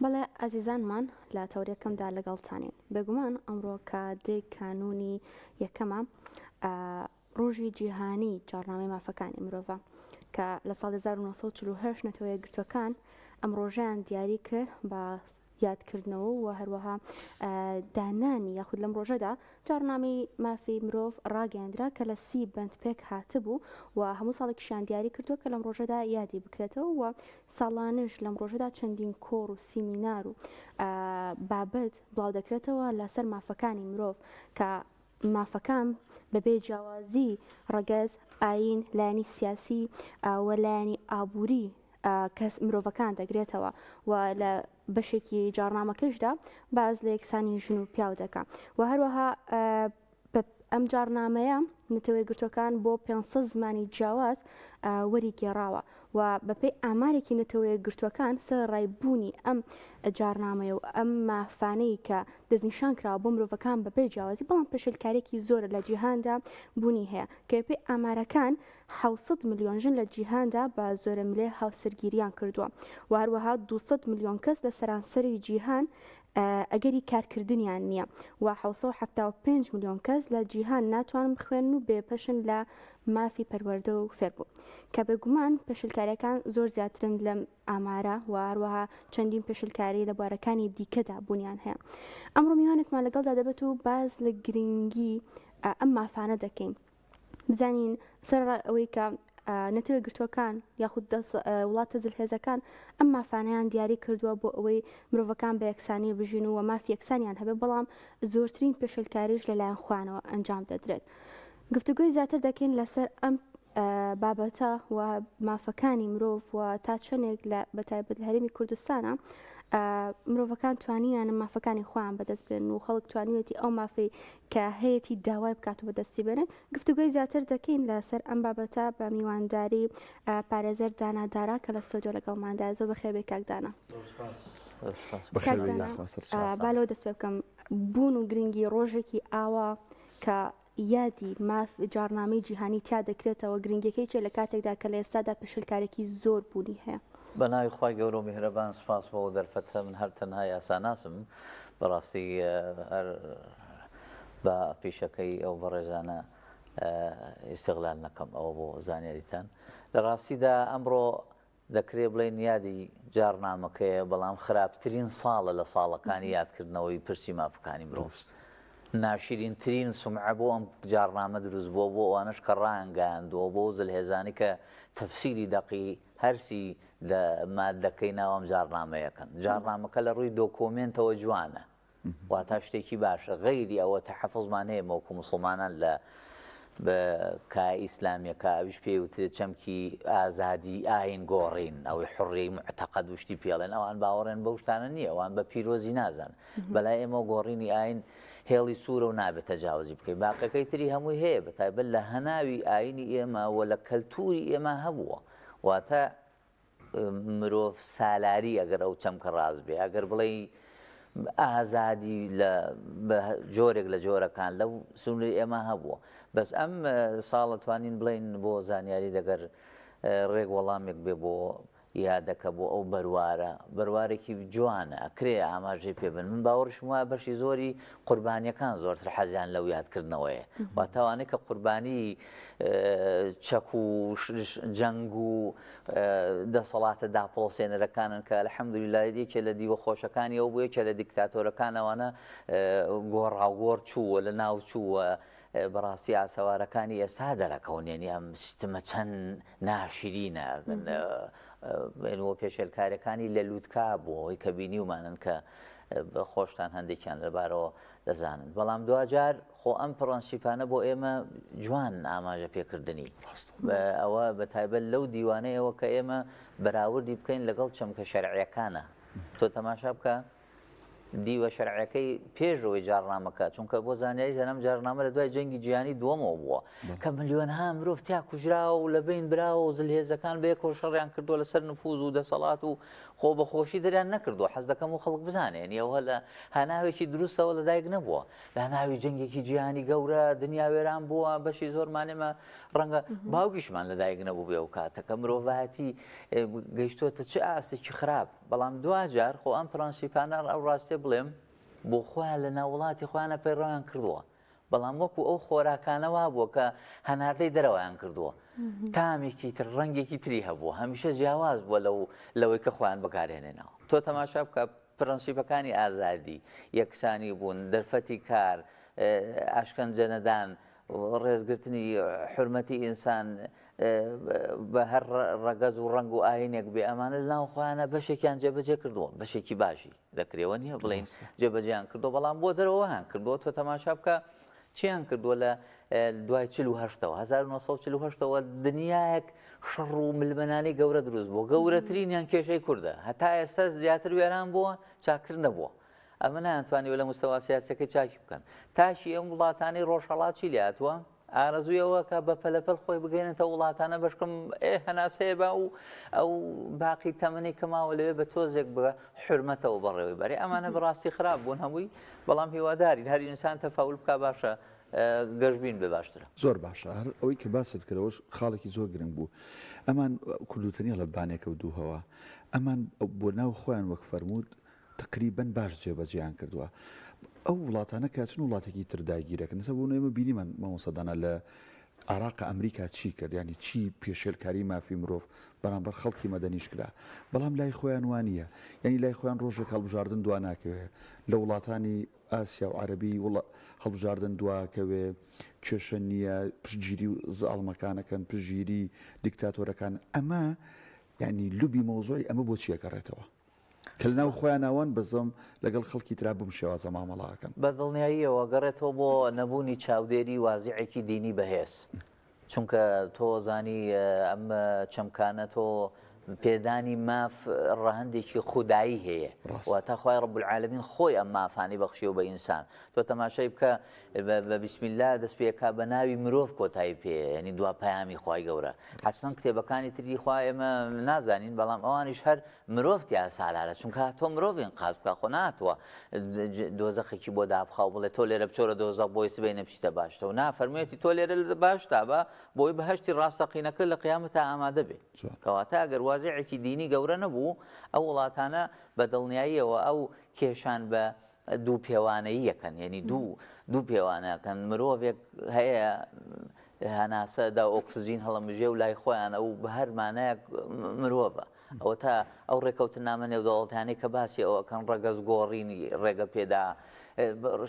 بەڵێ ئازیزانمان لە تەورەکەمدا لەگەڵتانین بێگومان ئەمڕۆ کە دەی کانونی یەکەمە ڕۆژی جیهانی جارنامەی مافەکانی مرۆڤە کە لە ساڵ 1940 نەتەوە یەکگرتوەکان ئەم ڕۆژیان دیاری کرد بە یادکردنەوە و هەروەها دانانی یاخود لەم ڕۆژەدا جارنامەی مافی مرۆڤ ڕاگەاندرا کە لە 30 بەندپێک هاتبوو و هەموو ساڵێکیشیان دیاری کردووە کە لەم ڕۆژەدا یادی بکرێتەوە و ساڵانش لەم ڕۆژەدا چەندین کۆڕ و سیمینار و بابەت بڵاو دەکرێتەوە لەسەر مافەکانی مرۆڤ کە مافەکان بەبێ جیاوازی ڕەگەز ئاین لایەنی سیاسی و لایەنی ئابووری کەس مرۆڤەکان دەگرێتەوە و لە بەشێکی جارنامەکەشدا باز لە یەکسانی ژن و پیاو دەکات و هەروەها ئەم جارنامەیە نەتەوە یەکگرتوەکان بۆ 500 زمانی جیاواز وەری گێڕاوە و بەپێی ئامارێکی نەتەوە یەکگرتوەکان سەرڕایبوونی ئەم جارنامەیە و ئەم مافانەی کە دەستنیشان کراوە بۆ مرۆڤەکان بەپێی جیاوازی بەڵام پێشلکارێکی زۆر لە جیهاندا بوونی هەیە کە بەپێی ئامارەکان 700 ملیۆن ژن لە جیهاندا بە زۆرە ملێ هاوسەرگیریان کردووە و هەروەها 200 ملیۆن کەس لە سەرانسەری جیهان ئەگەری کارکردنیان نییە و 775 ملیۆن کەس لە جیهان ناتوانن بخوێن و بێپەشن لە مافی پەروەردە و فێربوون کە بێگومان پێشلکاریەکان زۆر زیاترن لەم ئامارە و هەروەها چەندین پێشلکاری لە بوارەکانی دیکەدا بوونیان هەیە. ئەمڕۆ میوانێکمان لەگەڵدا دەبێت و باز لە گرنگی ئەم مافانە دەکەین بزانین سەر ئەوەی کە نەتەوە یەکگرتوەکان یاخود وڵاتە جلهێزەکان ئەم مافانەیان دیاری کردووە بۆ ئەوەی مرۆڤەکان بە یەکسانی بژین و مافی یەکسانیان هەبێت بەڵام زۆرترین پێشلکاریش لەلایەن خوانەوە ئەنجام دەدرێت. گفتوگوی زیاتر دەکەین لەسەر ئەم بابەتە و مافەکانی مرۆڤ و تا چەندێک لە بەتایبەت لە هەرێمی کوردستانە مرۆڤەکان توانیان مافەکانی خۆیان بەدەست بێن و خەڵک توانیوێتی ئەو مافەی کە هەیەی داوای بکات و بەدەستی بێنێت. گفتوگوی زیاتر دەکەین لەسەر ئەم بابەتە بە میوانداری پارێزەر دانادارا کە لە سۆدیۆ لەگەڵماندا زۆر بەخێر بێ کاک دانا. بالەوە دەست پێ بکەم بوون و گرنگی ڕۆژێکی ئاوا کە یادی ماف جارنامەی جیهانی تیا دەکرێتەوە گرنگەکەی چێ لە کاتێکدا کە لە ئێستادا پێشلکارێکی زۆر بوونی هەیە. بەناوی خی گەورە و میهرەبان سپاس بۆ دەرفەتە من هەر تەنها یاساناسم بەڕاستی هەر بە پیشەکەی ئەو بەڕێزانە ئیستیغلال نەکەم ئەوە بۆ زانیاریتان لە ڕاستیدا ئەمڕۆ دەکرێت بڵێن یادی جارنامەکەیە بەڵام خراپترین ساڵە لە ساڵەکانی یادکردنەوەی پرسی مافەکانی مرۆڤ ناشرینترین سمعە بۆ ئەم جارنامە دروست بۆ ئەوانش کە ڕانگەاندەوە بۆ زلهێزانی کە تەفسیری دەقی هەرسی لە مادەکەی ناوەم جارنامەیەکەن جارنامەکە لە ڕووی دۆکۆمنتەوە جوانە واتە شتێکی باشە غەیری ئەوە تەحەفوزمان هەیە وەکو موسڵمانان لە بە کای ئیسلامیەکە ئەویش پێوترێت چەمکی ئازادی ئاین گۆڕین ئەوەی حڕی معتەقەد وشتی پێڵێن ئەوان باوەڕێن بەو شتانە نییە ئەوان بە پیرۆزی نازان بەلای ئێمە گۆڕینی ئاین هێڵی سوورە و نابێت تەجاوزی بکەین باقیەکەی تری هەمووی هەیە بەتایبەت لە هەناوی ئاینی ئێمە و لە کەلتوری ئێمە هەبووە واتە مرۆڤ سالاری ئەگەر ئەو چەمکە ڕاست بێ ئەگەر بڵێ ئازادی لە جۆرێک لە جۆرەکان لەو سنووری ئێمە هەبووە بەس ئەم ساڵە توانین بڵین بۆ زانیاری دەگەر ڕێک وەڵامێک بێ بۆ یادەکە بۆ ئەو بەروارێکی جوانە ئەکرێ ئاماژەی پێبن من باوەڕشم وایە بەشی زۆری قوربانیەکان زۆرتر حەزیان لەو یادکردنەوەیە واتەوانەیە کە قوربانی چەک و جەنگ و دەسەڵاتە داپۆڵسێنەرەکانن کە الحەمدولیللا یەکێ لە دیوە خۆشەکانی ئەو بووە کە لە دیکتاتۆرەکانەوەنە گۆڕاوگۆڕ چووە لە ناو چووە بەڕاستی ئاسەوارەکانی ئێستا دەرەکەونێنی ئەم سیستمە چەند ناشرینە بۆ پێشێلکاریەکانی لە لووتکا بوو ئەوەی کە بینیومانن کە خۆشتان هەندێکیان لەبارەوە دەزانن بەڵام دوجار خۆ ئەم پرەنسیپانە بۆ ئێمە جوان ئاماژە پێکردنی ئەوە بەتایبەت لەو دیوانەیەوە کە ئێمە بەراوردی بکەین لەگەڵ چەمکە شەرعیەکانە تۆ تەماشا بکە دیوە شەرعەکەی پێشەوەی جارنامەکە چونکە بۆ زانیاری زەنەم جارنامە لە دوای جەنگی جیهانی دووەمەوە بووە کە ملیۆنها مرۆڤ تیا کوژراوە و لە بین براوە و زلهێزەکان بەیەکەوە شەڕیان کردووە لەسەر نفوز و دەسەڵات و خۆ بەخۆشی دەریان نەکردووە حەز دەکەم و خەڵک بزانێن ئەوە لە هەناوێکی دروستەوە لەدایک نەبووە لە هەناوی جەنگێکی جیهانی گەورە دنیا وێران بووە بەشی زۆرمانێمە ڕەنگە باوکیشمان لەدایک نەبوو بێ و کاتەکە مرۆڤایەتی گەیشتووەتە چه ئاسێکی خراپ بەڵام دوجار خۆ ئەم پرەنسیپانە ئەو ڕاستێ بڵێم بۆ خۆیان لە ناو وڵاتی خۆیانە پەیڕەویان کردووە بەڵام وەکو ئەو خۆراکانەوە بووە کە هەناردەی دەرەوەیان کردووە تامێکی تر ڕەنگێکی تری هەبووە هەمیشە جیاواز بووە لەوەی کە خۆیان بەکارهێنێنەوە تۆ تەماشا بکە پرەنسیپەکانی ئازادی یەکسانی بوون دەرفەتی کار ئاشکەنجە نەدان ڕێزگرتنی حرمەتی ئینسان بە هەر ڕەگەز و ڕنگ و ئاینێک بێ ئەمانە ناو خۆیانە بەشێکیان جێبەجێ کردووە بەشێکی باشی دەکرێەوە نییە بڵین جێبەجیان کردو بەڵام بۆ دەرەوەیان کردووە تۆ تەماشا بکە چیان کردووە لە دوای 1948ەوە دنیایەک شەڕ و ملمەنانی گەورە دروست بوو گەورەترینیان کێشەی کوردە هەتا ئێستا زیاتر وێران بووە چاکتر نەبووە ئەمە نایانتوانیوە لە مستەوا سیاسەکە چاکی بکەن تاشی ئەم وڵاتانی ڕۆژهەڵاتی لاتوە ئارەزویەوە کە بە پەلەپەل خۆی بگەێنێتە وڵاتانە بەشکم هەناسەیە با و ئەو باقی تەمەنی کەماوە لەوێ بە تۆزێک بە حرمەتەوە بەڕێوەی بەرێ ئەمانە بەڕاستی خراپ بوون هەمووی بەڵام هیوادارین هەر ئینسان تەفاول بکە باشە گەشتبین بێ باشترە زۆر باشە هەر ئەوەی کە باست کردەوەش خاڵێکی زۆر گرنگ بوو ئەمان کوردوتەنیە لە بانێکە و دووهەوە ئەمان بۆ ناو خۆیان وەک فەرموود تقریبەن باش جێبەجێیان کردووە ئەو وڵاتانە کاچن وڵاتێکی تر داگیرەکەن نسە بوو ئێمە بینیمان مامۆسەدانە لە عراق ئەمریکا چی کرد ینی چی پێشێلکاری مافی مرۆڤ بەرامبەر خەڵکی مەدەنیش کرا بەڵام لای خۆیان وانە ینی لای خۆیان ڕۆژێک هەڵبژاردن دوا ناکەوێ لە وڵاتانی ئاسیا و عەربی هەڵبژاردن دواکەوێ کێشە نییە پشتگیری و زاڵمەکانەکەن پشتگیری دیکتاتۆرەکان ئەمە ینی لوبی مۆزۆی ئەمە بۆ چیەکەڕێتەوە کە لەناو خۆیان ناوان بەزەم لەگەڵ خەڵکی ترا بم شێوازە مامەڵاکەن بە دڵنیاییەوە گەڕێتەوە بۆ نەبوونی چاودێری وازیعێکی دینی بەهێز چونکە تۆ زانی ئەم چەمکانە تۆ پێدانی ماف ڕەهەندێکی خودایی هەیە واتە خوای رب العالمین خۆی ئەم مافانی بەخشیەوە بە ئینسان تۆ تەماشای بکە بە بسم الله دەست پێکا بە ناوی مرۆڤ کۆتایی پێ ینی دوا پەیامی خوای گەورە حەچەند کتێبەکانی تری خوای ئێمە نازانین بەڵام ئەوانیش هەر مرۆڤتیا سالارە چونکە تۆ مرۆڤین قاز بکە خۆ ناتوە دۆزەخێکی بۆ دابخاو بڵێ تۆ لێرە بچۆرە دۆزە بۆی سبەی نەپشتە باشتەوە نافەرموویەتی تۆ لێرە باشتا بە بۆی بەهەشتی ڕاستەقینەکە لە قیامەتە ئامادە بێ کەواتە ئەگەر وازیعێکی دینی گەورە نەبوو ئەو وڵاتانە بە دڵنیاییەوە ئەو کێشان بە دوو پێوانەیی یەکەن یعنی دوو پێوانەکەن مرۆڤێک هەیە هەناسەدا ئۆکسجین هەڵەمژێ و لای خۆیان ئەو بە هەرمانەیەک مرۆڤە ئەوە تا ئەو ڕێکەوتن نامە نێودەوڵەتانەی کە باسی ئەوەکەن ڕەگەز گۆڕینی ڕێگە پێدا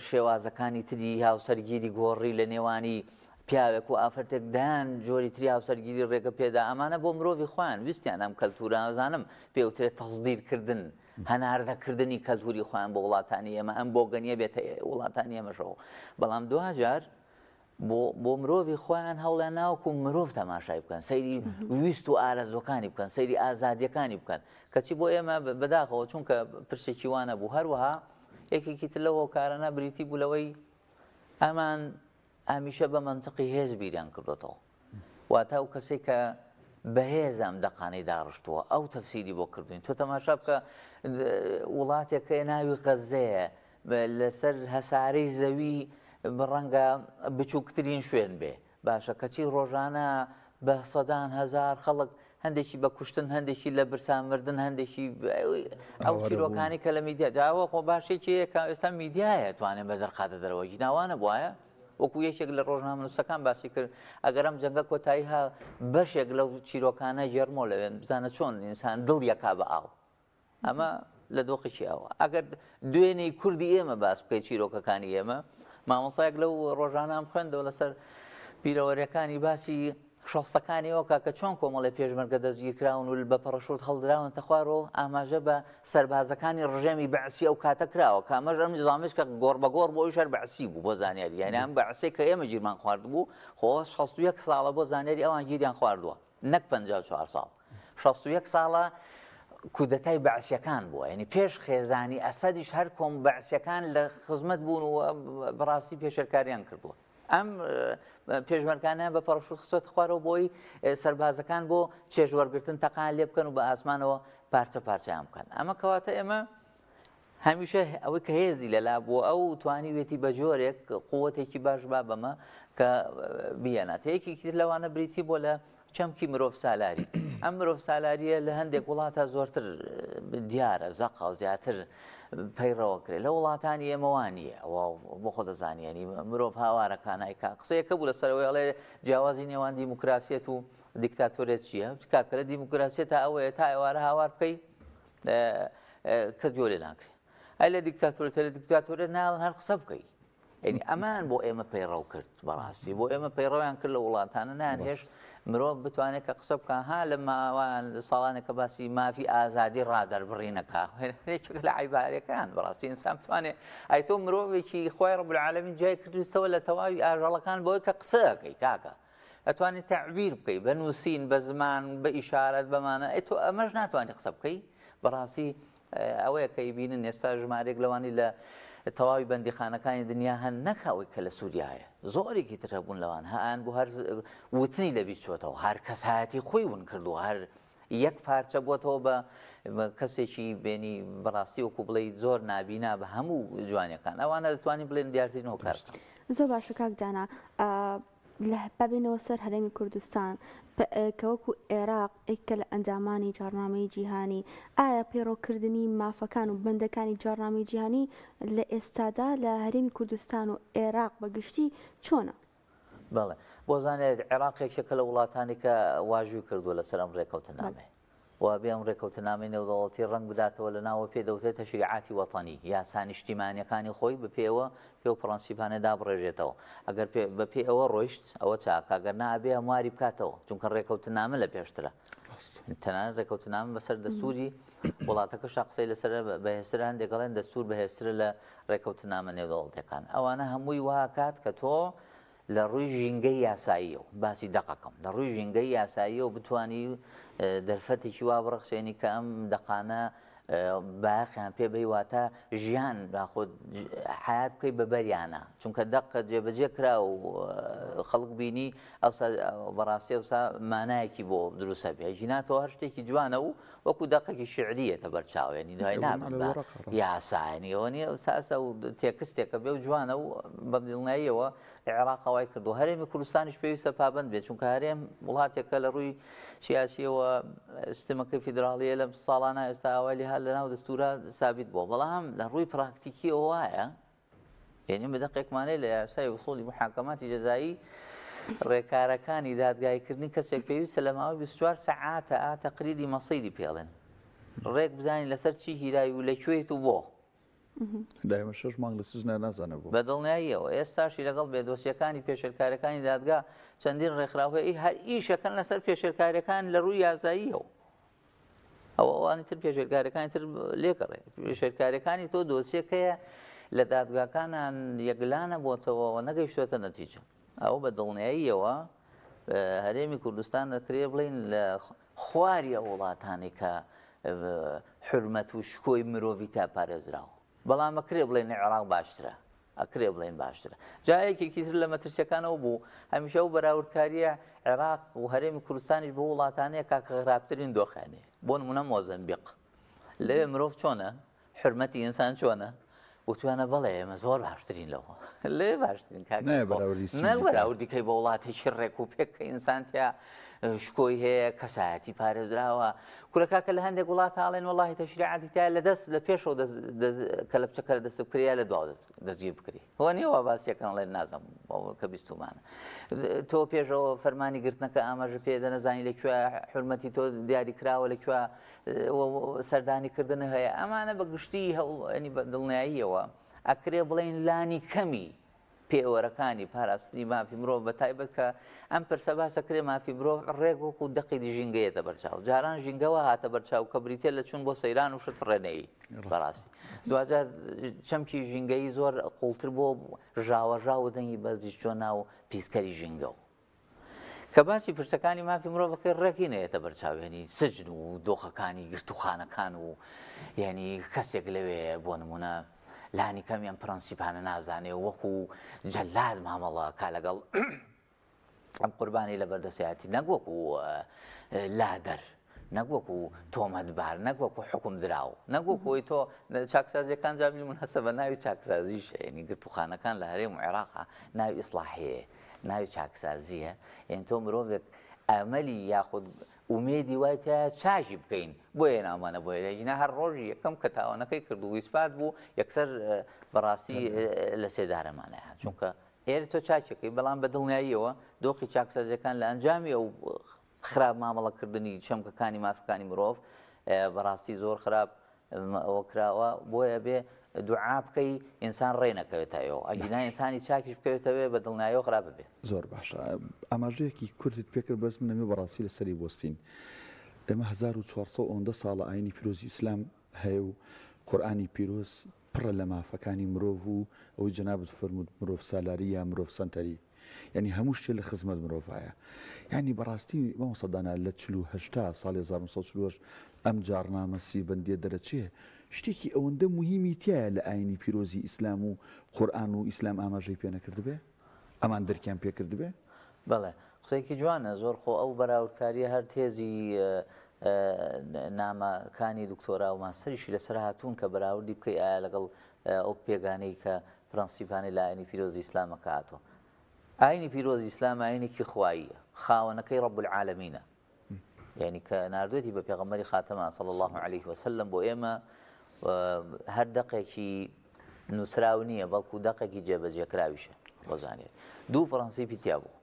شێوازەکانی تری هاوسەرگیری گۆڕی لە نێوانی پیاوێک و ئافرەتێک دایان جۆری تری هاوسەرگیری ڕێگە پێدا ئەمانە بۆ مرۆڤی خۆیان ویستیان ئەم کەلتورە ئەزانم پێوترێت تەزدیرکردن هەناردەکردنی کەلتوری خۆیان بۆ وڵاتانی ئێمە ئەم بۆگەنیە بێتە وڵاتانی ئێمەشەوە بەڵام دوجار بۆ مرۆڤی خۆیان هەوڵیان ناوەکو مرۆڤ تەماشای بکەن سەیری ویست و ئارەزوەکانی بکەن سەیری ئازادیەکانی بکەن کەچی بۆ ئێمە بەداخەوە چونکە پرسێکی وانە بوو هەروەها یەکێکی تر لەوە کارانە بریتی بوو لەوەی ئەمان ئامیشە بە منتقی هێز بیریان کردوێتەوە واتە ئەو کەسێک کە بەهێز ئەم دەقانەی داڕشتووە ئەو تەفسیری بۆ کردوین تۆ تەماشا بکە وڵاتێک کە ناوی غەزەیە لەسەر هەسارەی زەوی ڕەنگە بچووکترین شوێن بێ باشە کەچی ڕۆژانە بە سەدان هەزار خەڵک هەندێکی بە کوشتن هەندێکی لە برسانمردن هەندێکی ئەو چیرۆکانی کە لە میدیا جاوە خۆ باشێکی کە ئێستا میدیایە توانێت بە دەرخاتە دەرەوەی ناوانە بواە وەکو یەکێک لە ڕۆژنامەنووسەکان باسی کرد ئەگەر ئەم جەنگە کۆتایی ها بەشێک لەو چیرۆکانە ژێرمۆ لەوێن بزانە چۆن ئینسان دڵ یەکا بە ئاو ئەمە لە دۆخێکی ئەوە ئەگەر دوێنەی کوردی ئێمە باس بکەیت چیرۆکەکانی ئێمە مامۆسایەک لەو ڕۆژانام خوێندەوە لەسەر پیرەوەریەکانی باسی شەستەکانی ئەوکە کە چۆن کۆمەڵی پێشمەرگە دەستگیرکراون و بە پەڕەشوت هەڵدراون تەخوارەوە ئاماژە بە سەربازەکانی ڕژێمی بەعسی ئەو کاتە کراوە کامەژ ئەم نظامش کە گۆڕ بە گۆڕ بۆی شەر بەعسی بوو بۆ زانیاری یعنی ئەم بەعسی کە ئێمە گیرمان خوارد بوو خۆ 61 ساڵە بۆ زانیاری ئەوان گیریان خواردووە نەک 54 ساڵ 61 ساڵە کودەتای بەعسیەکان بووە ینی پێش خێزانی ئەسەدیش هەر کۆم بەعسیەکان لە خزمەت بوون و بەڕاستی پێشەرکاریان کردووە ئەم پێشمەرگانە بە پەڕەشوت خستۆتە خوارەوە بۆی سەربازەکان بۆ چێژوەرگرتن تەقان لێ بکەن و بە ئاسمانەوە پارچە پارچەیان بکەن ئەمە کەواتە ئێمە هەمیشە ئەوەی کە هێزی لەلا بووە ئەو توانیوێتی بە جۆرێک قووەتێکی باش با بەمە کە بیەنات یەکێکی لەوانە بریتی بۆ لە چەمکی مرۆڤ سالاری ئەم مرۆڤ سالاریە لە هەندێک وڵاتە زۆرتر دیارە زەقا و زیاتر پەیڕەوە کرێت لە وڵاتانی ئێمەوانیە بۆ خۆ دەزانیانی مرۆڤ هاوارەکانایکە قسەیەکە بوو لەسەرەوەی ئەڵێ جیاوازی نێوان دیموکراسیەت و دیکتاتۆرێت چییە کاکە لە دیموکراسیە تا ئەوەیە تا ئێوارە هاوار بکەی کە جۆ لێ ناکرێت ئەی لە دیکتاتۆرێت ناڵن هەر قسە بکەی یعنی ئەمان بۆ ئێمە پەیڕەو کرد بەڕاستی بۆ ئێمە پەیڕەویان کرد لە وڵاتانە نانهێش مرۆڤ بتوانێت کە قسە بکە ها لە ماوان لە ساڵانێکە باسی مافی ئازادی ڕادەربڕینەکە لە عیبارەکان بەڕاستی ئینسان بتوانێت ئەی تۆ مرۆڤێکی خۆی ڕەب العالەمین جای کردوتەوە لە تەواوی ئاژەڵەکان بۆی کە قسەکەی کاکە ئەتوانێت تەعبیر بکەی بە نووسین بە زمان بە ئیشارەت بەمانە تۆ ئەمەش ناتوانێت قسە بکەی بەڕاستی ئەوەیە کە بینن ئێستا ژمارێک لەوانی لە تەواوی بەندیخانەکانی دنیا هەن نەکەوەی کە لە سووریایە زۆرێکی تر هەبوون لەوان هەان بۆ هەر وتنی لەبیست چۆتەوە هەر کەسایەتی خۆی ون کردو هەر یەک پارچە بۆتەوە بە کەسێکی بینی بەڕاستی وەکو بڵێ زۆر نابینا بە هەموو جوانەکان ئەوانە دەتوانین بڵێن دیارترینەوە کار زۆر باشە کاک دانا لە بابینەوە سەر هەرێمی کوردستان کە وەکو عێراق ئێکە لە ئەنجامانی جارنامەی جیهانی ئایا پەیڕۆکردنی مافەکان و بەندەکانی جارنامەی جیهانی لە ئێستادا لە هەرێمی کوردستان و عێراق بەگشتی چۆنە؟ بەڵێ بۆ زانێت عێراق یەکێکە لە وڵاتانی کە واژووی کردووە لەسەر ئەم ڕێکەوتنامێ و بێم ڕێکەوتنامەی نێودەوڵەتی ڕەنگ بداتەوە لە ناوە پێدەوتێت تەشریعاتی وەتەنی یاسا نیشتیمانیەکانی خۆی بەپێوە پێ و پرەنسیپانە دابڕێژێتەوە ئەگەر بەپێ ئەوە ڕۆیشت ئەوە چاکە ئەگەر نابێ هەمواری بکاتەوە چونکە ڕێکەوتنامە لە پێشترە تەنانەت ڕێکەوتنامە بەسەر دەستوری وڵاتەکەش قسەی لەسەر بەهێزتر هەندێک دەڵێن دەستور بەهێزترە لە ڕێکەوتنامە نێودەوڵەتیەکان ئەوانە هەمووی واکات کە تۆ لە ڕووی ژینگەی یاساییەوە باسی دەقەکەم لە ڕووی ژینگەی یاساییەوە بتانی دەرفەتێکی وا بڕەخسێنی کە ئەم دەقانە باخیان پێ بەیواتە ژیان باخۆ حیات بکەی بەبەریانە چونکە دەقە جێبەجێ کرا و خەڵک بینی ئەوسا بەڕاستی ئەوسا مانایەکی بۆ دروستە بێ ژیناتەوە هەر شتێکی جوانە و وەکو دەقێکی شعریەتە بەرچاوێنی دوای نابن یاسایانی ئەوە نیە ئەوساسە و تێکستێکە بێ و جوانە و بەدڵناییەوە عێراق هەوای کردو هەرێمی کوردستانیش پێویستە پابند بێت چونکە هەرێم وڵاتێکە لە ڕووی سیاسیەوە سیستەمەکەی فیدراالیە لەم ساڵانە ئێستا ئاوای هەر لەناو دەستورە سابیت بووە بەڵام لە ڕووی پراکتیکی وایە یعنی بە دەقێکمانەی لە یاسای وصولی محاکەماتی جەزایی ڕێکارەکانی دادگایکردنی کەسێک پێویستە لە ماوەی 24 سەعاتە تەقریری مەسیری پێڵێن ڕێک بزانین لەسەر چی هیرایی و لەکوێیت و بۆ دایمە 6 مانگ لە سزنە نازانە بوو بەدڵنیاییەوە ئێستاشی لەگەڵ بێدۆسیەکانی پێشێرکاریەکانی دادگا چەندین ڕێکخراوەیە هەر ئیشەکەن لەسەر پێشێرکاریەکان لە ڕووی یاساییەوە ئەوانی تر پێشێرکاریەکانی تر لێکەڕێ پێشێرکاریەکانی تۆ دۆسیەکەیە لە دادگاکانان یەکلانە بۆتەوە نەگەیشتوێتە نەتیجە ئەوە بەدڵنیاییەوە هەرێمی کوردستان دەکرێت بڵین لە خواری وڵاتانی کە حرمەت و شکۆی مرۆڤی تا پارێزراوە بەڵام ئەکرێ بڵێن عێراق باشترە ئەکرێ بڵێن باشترە جایەکێکی تر لە مەترسیەکانەوە بوو هەمیشە و بەراوردکاریە عێراق و هەرێمی کوردستانیش بۆ وڵاتانەیە کاکە خراپترین دۆخانێ بۆ نمونە مۆزەمبیق لەوێ مرۆڤ چۆنە حرمەتی ئینسان چۆنە وتوانە بەڵێ ئێمە زۆر باشترین لەوە لێ باشترین نەک بەراوردیکەی بە وڵاتێکی ڕێک و پێک کە ئینسانتیا شکۆی هەیە کەسایەتی پارێزراوە کورەکە لە هەندێک وڵات هاڵێن وڵی تەشریعاتی تا لە دەست لە پێشەوە کە لە بچەکە لە دەست بکریا لە دواوە دەستگیر بکری هەوە نیەوە باسیەکەن لێن نازم کە بیستمانە تۆ پێشەوە فەرمانی گرتنەکە ئاماژە پێ دەنەزانی لەکوێ حرمەتی تۆ دیاری کراوە لەکوێ سەردانی کردن هەیە ئەمانە بە گشتی هەوڵنی بە دڵنیاییەوە ئەکرێ بڵێن لانی کەمی پێوەرەکانی پاراستنی مافی مرۆڤ بە تایبەت کە ئەم پرسە باسەکرێ مافی مرۆڤ ڕێک وەکو دەقی ژینگەیەتە بەرچاو جاران ژینگەوە هاتە بەرچاو کە بریتێ لە چوون بۆ سەیران و شت فڕێنەی بەڕاستی دوجار چەمکی ژینگەی زۆر قوڵتر بۆ ژاوەژاو و دەنگی بەرزی چۆن ناو پیسکەری ژینگەوە کە باسی پرسەکانی مافی مرۆڤەکەی ڕێکی نەیەتە بەرچاوێنی سجن و دۆخەکانی گرتوخانەکان و یعنی کەسێک لەوێ بۆ نمونە لانی کەمیان پرەنسیپانە نازانێ وەکو جەلاد مامەڵە کا لەگەڵ ئەم قوربانی لە بەردەسیاتی نەگوەکو لادەر نەگوەکو تۆمەتبار نەگوەکو حکم دراو نەگوەکوی تۆ چاکسازیەکان جامی من هەسە بە ناوی چاکسازیش ینی گرتوخانەکان لە هەرێم و عێراقا ناوی ئیسلاحەیە ناوی چاکسازیە یعنی تۆ مرۆڤێک ئەمەلی یاخود ومێدی وای تا چاژی بکەین بۆیە نامانە بۆیە ژنا هەر ڕۆژی یەکەم کە تاوانەکەی کرد و ویسپات بوو یەکسەر بەڕاستی لە سێدارەمانەیە چونکە ئێرە تۆ چاکەکەی بەڵام بە دڵنیاییەوە دۆخی چاکسازەکان لە ئەنجامی ئەو خراپ مامەڵەکردنی چەمکەکانی مافەکانی مرۆڤ بەڕاستی زۆر خراپ ئەوە کراوە بۆیە بێ دوعا بکەی ئینسان ڕێ نەکەوێتەوە ئەگینا ئینسانی چاکیش بکەوێتەوێ بە دڵنیاییەوە خراپ بێ زۆر باشە ئاماژەیەکی کوردت پێکرد بەس من نەمێ بەڕاستی لەسەری بۆستین ئێمە 1400 ساڵە ئاینی پیرۆزی ئیسلام هەیە و قورئانی پیرۆز پڕە لە مافەکانی مرۆڤ و ئەوەی جەنابەت فەرموود مرۆڤ سالاری یا مرۆڤ سەنتەری یعنی هەموو شتێ لە خزمەت مرۆڤایە یعنی بەڕاستی مامۆستادانا لە 48 ساڵی 1940 ئەم جارنامە سیبەندیە دەرەچێ شتێکی ئەوەندە مهمی تایە لە ئاینی پیرۆزی ئیسلام و قورئان و ئیسلام ئاماژەی پێ نەکرد بێ ئەمان دەرکیان پێکرد بێ بەڵێ قسەیەکی جوانە زۆر خۆ ئەو بەراوردکاریە هەر تێزی نامەکانی دکتۆرا و ماستەریشی لەسەر هاتوون کە بەراوردی بکەی ئایا لەگەڵ ئەو پێگانەی کە پرەنسیپانی لە ئاینی پیرۆزی ئیسلامەکە هاتووە ئاینی پیرۆزی ئیسلام ئاینێکی خواییە خاوەنەکەی ڕەب العالەمینە یعنی کە ناردوێتی بە پێغەمبەری خاتەمان صلی الله عليه وسلم بۆ ئێمە هەر دەقێکی نووسراو نییە بەڵکو دەقێکی جێبەجێکراویشە ڕۆزانێت دوو پرەنسیپی تیا بوو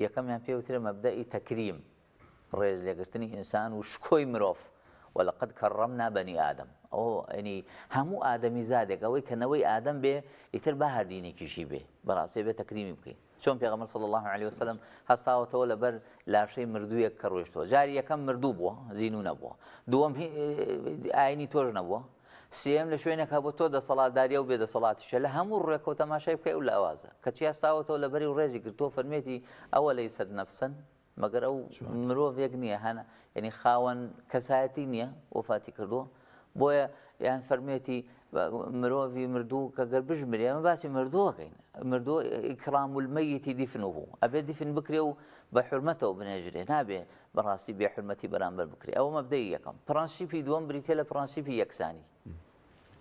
یەکەمیان پێوترە مەبدەئی تەکریم ڕێز لێگرتنی ئینسان و شکۆی مرۆڤ وەلەقەد کەڕەمنا بەنی ئادەم ئەوە ینی هەموو ئادەمی زادێک ئەوەی کە نەوەی ئادەم بێ ئیتر بە هەردینێکیشی بێ بەڕاستی بێ تەکریمی بکەین چۆن پێغەمبەر صلی الله عليه وسلم هەستاوەتەوە لەبەر لاشەی مردوویەک کە ڕۆیشتەوە جاری یەکەم مردوو بووە زیینوو نەبووە دووەم ئاینی تۆش نەبووە سێم لە شوێنێکا بۆ تۆ دەسەڵاتداریە و بێدەسەڵاتیشە لە هەموو ڕێکەوە تەماشای بکەی و لە ئەوازە کەچی هەستاوەتەوە لەبەری و ڕێزی کرد تۆ فەرمێتی ئەوە لەیسەت نەفسن مەگەر ئەو مرۆڤێک نییە هەنا ینی خاوەن کەسایەتی نییە وفاتی کردووە بۆیە یان فەرمێتی مرۆڤی مردوو کە گەر بژمرێ ئەمە باسی مردووەکەین مردووە ئیکرام المەیتی دیفنه ئەبێ دیفن بکرێ و بە حورمەتەوە بنێژرێ نابێ بەڕاستی بێ حورمەتی بەرامبەر بکرێ ئەوە مەبدەی یەکەم پرەنسیپی دووەم بریتێ لە پرەنسیپی یەکسانی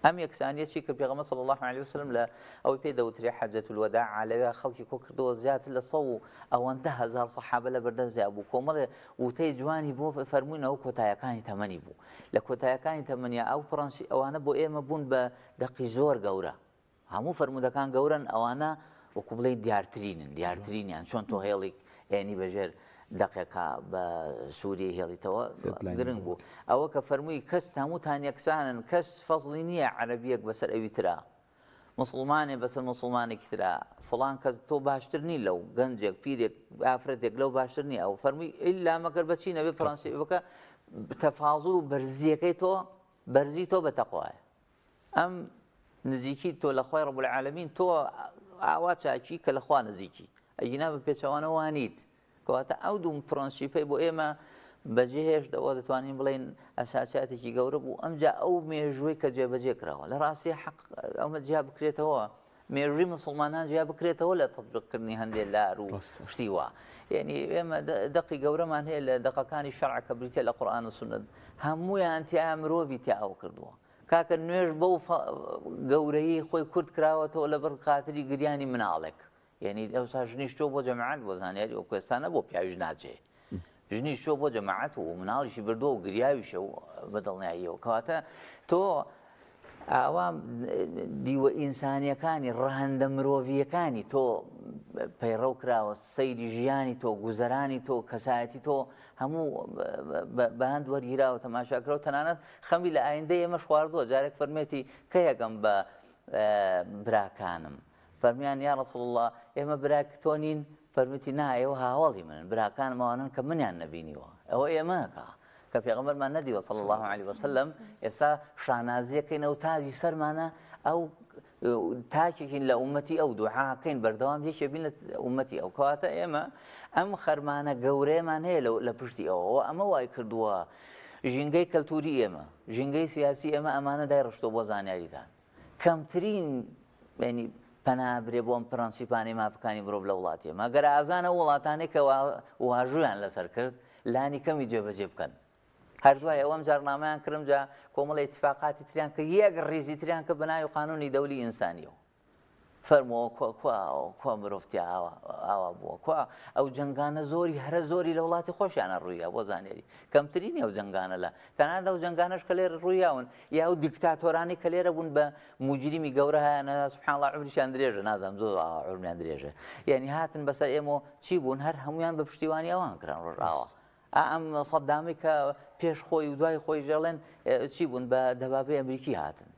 ئەم یەکسانیەتی کە پێغەمبەر صلی الله عليه وسلم لە ئەوەی پێ دەوترێ حەجەت الوداع لەوێ خەڵکی کۆ کردەوە زیاتر لە 100 ئەوەندە هەزار سەحابە لە بەردەم زیا بوو کۆمەڵێ وتەی جوانی بۆ فەرمووینەوە کۆتایەکانی تەمەنی بوو لە کۆتایەکانی تەمەنیە ئەو پرەنسی ئەوانە بۆ ئێمە بوون بە دەقی زۆر گەورە هەموو فەرمودەکان گەورن ئەوانە وەکو بڵێ دیارترینیان چۆن تۆ هێڵی ینی بەژێر دقێکا بە سووری هێڵیتەوە گرنگ بوو ئەوە کە فەرمووی کەس هەمووتان یەکسانن کەس فەزڵی نییە عەرەبیەک بەسەر ئەوی ترا مسلمانێ بەسەر مسلمانێکی ترا فڵان کەس تۆ باشتر نی لەو گەنجێک پیرێک ئافرەتێک لەو باشتر نییە ئەو فەرمووی ئیلا مەگەر بەچی نەبێ پرەنسی بکە تەفاضل و بەرزیەکەی تۆ بەرزی تۆ بە تەقوایە ئەم نزیکی تۆ لە خۆی ڕەب العالەمین تۆ ئاوا چاکی کە لە خوا نزیکی ئەگینا بە پێچەوانە وانیت کەواتە ئەو دوو پرەنسیپەی بۆ ئێمە بەجێهێشتەوە دەتوانین بڵێن ئەساسیاتێکی گەورە بوو ئەمجا ئەو مێژووی کە جێبەجێ کراوە لە ڕاستی حەق ئەمە جیا بکرێتەوە مێژووی مسلمانان جیا بکرێتەوە لە تەطبیقکردنی هەندێک لار و شتی وا یعنی ئێمە دەقی گەورەمان هەیە لە دەقەکانی شەرع کە بریتێ لە قورئان و سونەت هەموویان تیا مرۆڤی تیا ئەو کردووە کاکە نوێژ بەو گەورەیی خۆی کورد کراوەتەوە لەبەر خاتری گریانی مناڵێک یعنی ئەوسا ژنیش تۆ بۆ جەماعەت بۆ زانیاری ئەو کوێستانە بۆ پیاویش ناچێ ژنیش تۆ بۆ جەماعەت و مناڵیشی بردووە و گریاویشە و بەدڵنیاییەوە کەواتە تۆ ئاوا دیوە ئینسانیەکانی ڕەهەندە مرۆڤیەکانی تۆ پەیڕەو کراوە سەیری ژیانی تۆ گوزەرانی تۆ کەسایەتی تۆ هەموو بە هەند وەرگیراوە تەماشاکرەوە تەنانەت خەمی لە ئایندەی ئێمەش خواردووە جارێک فەرمێتی کە یەکەم بە براکانم فەرمیان یا ڕەسوڵ الله ئێمە براک تۆ نین فەرمیتی نا ئێوە هاوڵی منن براکانم ئەوانن کە منیان نەبینیوە ئەوە ئێمەکە کە پێغەمبەرمان نەدیوە صلی الله عليه وسلم ئێستا شانازیەکەینە و تاجی سەرمانە ئەو تاکێکین لە ئومەتی ئەو دوعاکەین بەردەوام یەکێ بین لە ئومەتی ئەو کەواتە ئێمە ئەم خەرمانە گەورەیەمان هەیە لە پشتی ئەوە ئەمە وای کردووە ژینگەی کەلتوری ئێمە ژینگەی سیاسی ئێمە ئەمانە دایڕشتۆ بۆ زانیاریدان کەمترین ینی پەنابرێ بۆ ئەم پرەنسیپانی مافەکانی مرۆڤ لە وڵاتی ئێمە ئەگەر ئازانە وڵاتانێک کە واژویان لەسەر کرد لانی کەمی جێبەجێ بکەن هەر دوای ئەوەم جارنامەیان کردم جا کۆمەڵی اتفاقاتی تریان کە یەک ڕیزی تریان کە بەناوی قانونی دەولی ئینسانیەوە فەرمەوە کوا مرۆڤتی ئاوا بووە کوا ئەو جەنگانە زۆری هەرە زۆری لە وڵاتی خۆشیانە ڕوویە بۆ زانێری کەمترینی ئەو جەنگانە لە تەنانەت ئەو جەنگانەش کە لێرە ڕوویاون یا ئەو دیکتاتۆرانی کە لێرە بوون بە موجریمی گەورە هەیەنە سوبحان الله عمریشیان درێژە نازانم زۆر عمریان درێژە یعنی هاتن بەسەر ئێمە چی بوون هەر هەمویان بە پشتیوانی ئەوان کران ڕۆژاوە ئەم سەدامی کە پێش خۆی و دوای خۆی ژەڵێن چی بوون بە دەبابەی ئەمریکی هاتن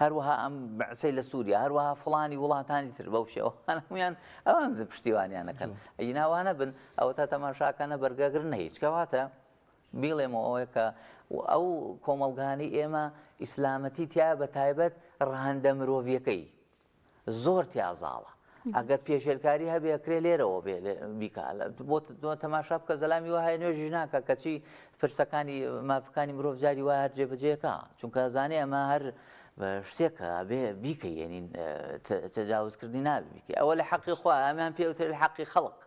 هەروەها ئەم بەعسەی لە سووریا هەروەها فڵانی وڵاتانی تر بەو شێوە هەمویان ئەوان پشتیوانیانەکەن ئەیناوانە بن ئەوە تا تەماشاکانە بەرگەگر نەهیچ کەواتە بیڵێمەوە ئەوەیە کە ئەو کۆمەڵگانی ئێمە ئیسلامەتی تیا بە تایبەت ڕەهەندە مرۆڤیەکەی زۆر تیازاڵە ئەگەر پێشێلکاری هەبێ کرێ لێرەوە بیکە بۆ تەماشا بکە زەلامی وایە نوێژی ناکە کەچی پرسەکانی مافەکانی مرۆڤ جاری وایە هەر جێبەجێەکە چونکە زانێ ئەمە هەر شتێکە بێ بیکە یعنی تەجاوزکردنی نابێ بیکە ئەوە لە حەقی خوا ئەمان پێوتر لە حەقی خەڵق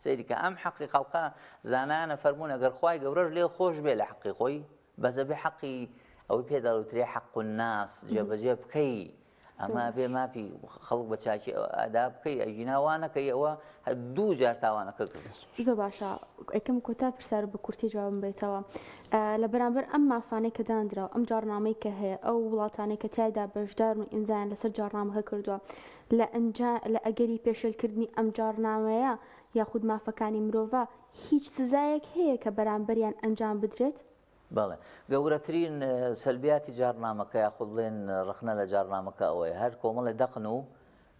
سەیریکە ئەم حەقی خەڵقا زانانە فەرموون ئەگەر خوای گەورەش لێ خۆش بێ لە حەقی خۆی بەزە بێ حەقی ئەوەی پێداوترێ حەق الناس جێبەجێ بکەی ئەمە بێ مافی خەڵک بە چاکی ئەدا بکەی ئەژیناوانەکەی ئەوە دوو جار تاوانەکە کرد زۆر باشە ئەکەم کۆتا پرسیار بە کورتی جوابم بێتەوە لە بەرامبەر ئەم مافانەی کە دانراوە ئەم جارنامەی کە هەیە ئەو وڵاتانەی کە تایدا بەشدار و ئیمزایان لەسەر جارنامەکە کردووە لە ئەگەری پێشێلکردنی ئەم جارنامەیە یاخود مافەکانی مرۆڤ هیچ سزایەک هەیە کە بەرامبەریان ئەنجام بدرێت؟ بەڵێ گەورەترین سەلبیاتی جارنامەکە یاخود بڵێن ڕخنە لە جارنامەکە ئەوەیە هەر کۆمەڵێ دەقن و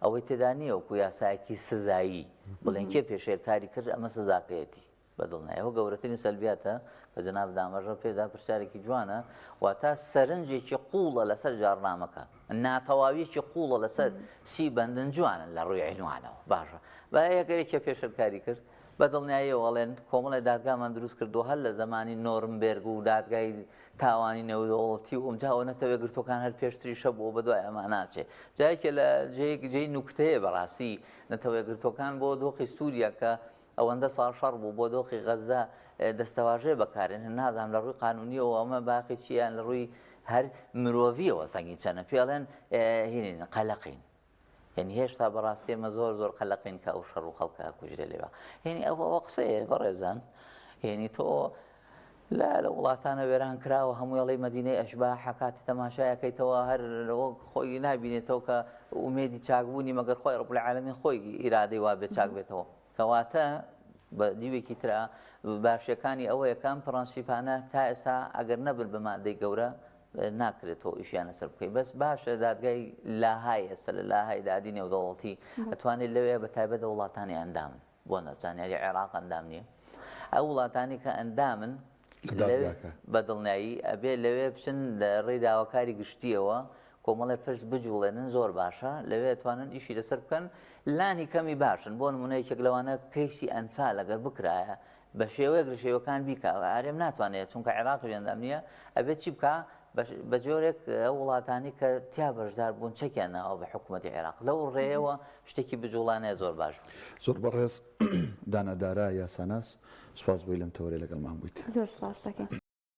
ئەوەی تێدا نییە وەکو یاسایەکی سزایی بڵێن کێ پێشێلکاری کرد ئەمە سزاکەیەتی بەدڵنایەوە گەورەترین سەلبیاتە کە جەناب دامەژە پێدا پرسیارێکی جوانە واتە سەرنجێکی قوڵە لەسەر جارنامەکە ناتەواویەکی قوڵە لەسەر سی بەندن جوانن لە ڕووی عینوانەوە باشە بە یەکێکە پێشێلکاری کرد بەدڵنیاییەوە وەڵێن کۆمەڵی دادگامان دروست کردو هەر لە زمانی نۆرنبێرگ و دادگای تاوانی نێودەوڵەتی و ئەمجاوە نەتەوێت گرتوەکان هەر پێشتریشە بووە بە دوای ئەمان ناچێ جایەکێ لە جێی نوکتەیە بەڕاستی نەتەوێت گرتوەکان بۆ دۆخی سووریا کە ئەوەندە ساڵ شەڕ بوو بۆ دۆخی غەزا دەستەواژێ بەکارێن نازانم لە ڕووی قانونیەوە ئەمە باقی چیان لە ڕووی هەر مرۆڤیەوە سەنگین چەنە پێڵێن هینین قەلەقین یعنی هێشتا بەڕاستی ئێمە زۆر قەلەقین کە ئەو شەڕ و خەڵکە کوژرێ لێوە یعنی ئەوە قسەیە بەڕێزان یعنی تۆ لە وڵاتانە وێران کراوە هەموو ئەڵێ مەدینەی ئەشباح کاتی تەماشایەکەیتەوە هەر خۆی نابینێتەوە کە ئومێدی چاکبوونی مەگەر خۆی ڕەب العالەمین خۆی ئیرادەی وا بێت چاک بێتەوە کەواتە بە دیوێکی ترا باشیەکانی ئەوەیە کەم پرەنسیپانە تا ئێستا ئەگەر نەبن بە مادەی گەورە ناکرێتەوە ئیشیانە سەر بکەی بەس باشە دادگای لاهای ئێستا لە لاهای دادی نێودەوڵەتی ئەتوانێت لەوێ بە تایبەت وڵاتانی ئەندامن بۆ نەزانیاری عێراق ئەندام نییە ئەو وڵاتانی کە ئەندامن بەدڵنیایی ئەبێ لەوێ بچن لە ڕێی داواکاری گشتیەوە کۆمەڵی پرس بجوڵێنن زۆر باشە لەوێ توانن ئیشی لەسەر بکەن لانی کەمی باشن بۆ نمونەیەکێک لەوانە کەیسی ئەنفال ئەگەر بکرایە بە شێوەیەک لە شێوەکان بیکە ئارێم ناتوانێت چونکە عێراقی ئەندام نییە ئەبێت چی بکە بە جۆرێک ئەو وڵاتانی کە تیا بەشدار بوون چەکیانەوە بە حکوومەتی عێراق لەو ڕێەوە شتێکی بجوڵانەیە زۆر باش زۆر بەڕێز دانەدارا یاساناس سوپاس بۆی لەم تەوەرێ لەگەڵمان بوویت زۆر سپاس دەکەم